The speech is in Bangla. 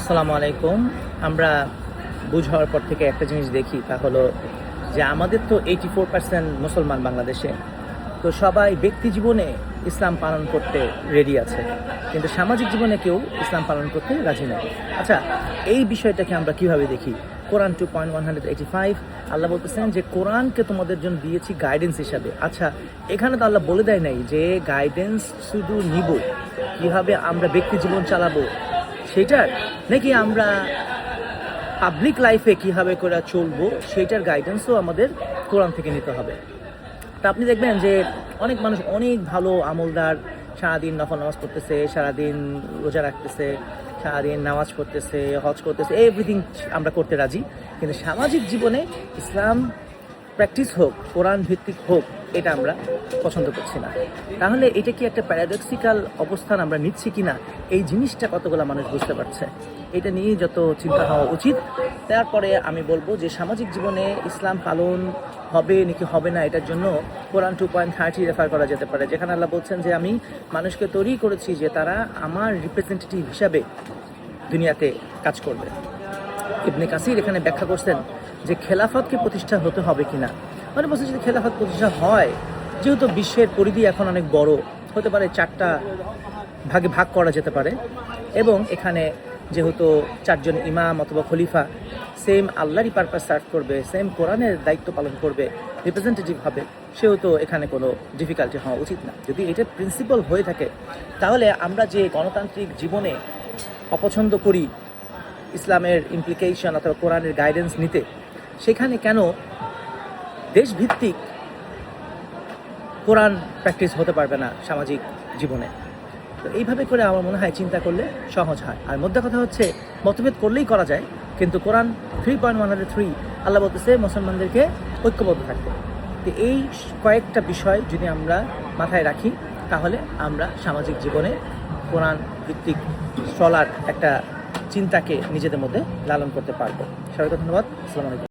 আসসালামু আলাইকুম। আমরা বুঝ হওয়ার পর থেকে একটা জিনিস দেখি, তা হলো যে আমাদের তো 84% মুসলমান বাংলাদেশে। তো সবাই ব্যক্তি জীবনে ইসলাম পালন করতে রেডি আছে, কিন্তু সামাজিক জীবনে কেউ ইসলাম পালন করতে রাজি নয়। আচ্ছা, এই বিষয়টাকে আমরা কিভাবে দেখি? কোরআন 2.185 আল্লাহ বলতেছেন যে কোরআনকে তোমাদের জন্য দিয়েছি গাইডেন্স হিসাবে। আচ্ছা, এখানে তো আল্লাহ বলে দেয় নাই যে গাইডেন্স শুধু নিব কিভাবে আমরা ব্যক্তি জীবন চালাবো সেটার, নাকি আমরা পাবলিক লাইফে কীভাবে করে চলবো সেইটার গাইডেন্সও আমাদের কোরআন থেকে নিতে হবে। তা আপনি দেখবেন যে অনেক মানুষ অনেক ভালো আমলদার, সারাদিন নফল নামাজ পড়তেছে, সারাদিন রোজা রাখতেছে, সারাদিন নামাজ পড়তেছে, হজ করতেছে, এভরিথিং আমরা করতে রাজি, কিন্তু সামাজিক জীবনে ইসলাম প্র্যাকটিস হোক, কোরআন ভিত্তিক হোক, এটা আমরা পছন্দ করছি না। তাহলে এটা কি একটা প্যারাডক্সিক্যাল অবস্থান আমরা নিচ্ছি কিনা, এই জিনিসটা কতগুলো মানুষ বুঝতে পারছে? এটা নিয়ে যত চিন্তা হওয়া উচিত। তারপরে আমি বলবো যে সামাজিক জীবনে ইসলাম পালন হবে নাকি হবে না, এটার জন্য কোরআন 2.30 রেফার করা যেতে পারে, যেখানে আল্লাহ বলছেন যে আমি মানুষকে তৈরি করেছি যে তারা আমার রিপ্রেজেন্টেটিভ হিসাবে দুনিয়াতে কাজ করবে। ইবনে কাসির এখানে ব্যাখ্যা করছেন যে খেলাফতকে প্রতিষ্ঠা হতে হবে কিনা। মানে বলছে যদি খেলাফত প্রতিষ্ঠা হয়, যেহেতু বিশ্বের পরিধি এখন অনেক বড়, হতে পারে 4টা ভাগে ভাগ করা যেতে পারে, এবং এখানে যেহেতু 4জন ইমাম অথবা খলিফা সেম আল্লাহরই পারপাস সার্ভ করবে, সেম কোরআনের দায়িত্ব পালন করবে, রিপ্রেজেন্টেটিভ হবে, সেহেতু এখানে কোনো ডিফিকাল্টি হওয়া উচিত না। যদি এটা প্রিন্সিপাল হয়ে থাকে, তাহলে আমরা যে গণতান্ত্রিক জীবনে অপছন্দ করি ইসলামের ইমপ্লিকেশন অথবা কোরআনের গাইডেন্স নিতে, সেখানে কেন দেশভিত্তিক কোরআন প্র্যাকটিস হতে পারবে না সামাজিক জীবনে? তো এইভাবে করে আমার মনে হয় চিন্তা করলে সহজ হয়। আর মধ্যে কথা হচ্ছে, মতভেদ করলেই করা যায়, কিন্তু কোরআন 3.103 আল্লাহ বলতেছে মুসলমানদেরকে ঐক্যবদ্ধ থাকতে। তো এই কয়েকটা বিষয় যদি আমরা মাথায় রাখি, তাহলে আমরা সামাজিক জীবনে কোরআন ভিত্তিক চলার একটা চিন্তাকে নিজেদের মধ্যে লালন করতে পারবো। সবাইকে ধন্যবাদ। আসসালামু আলাইকুম।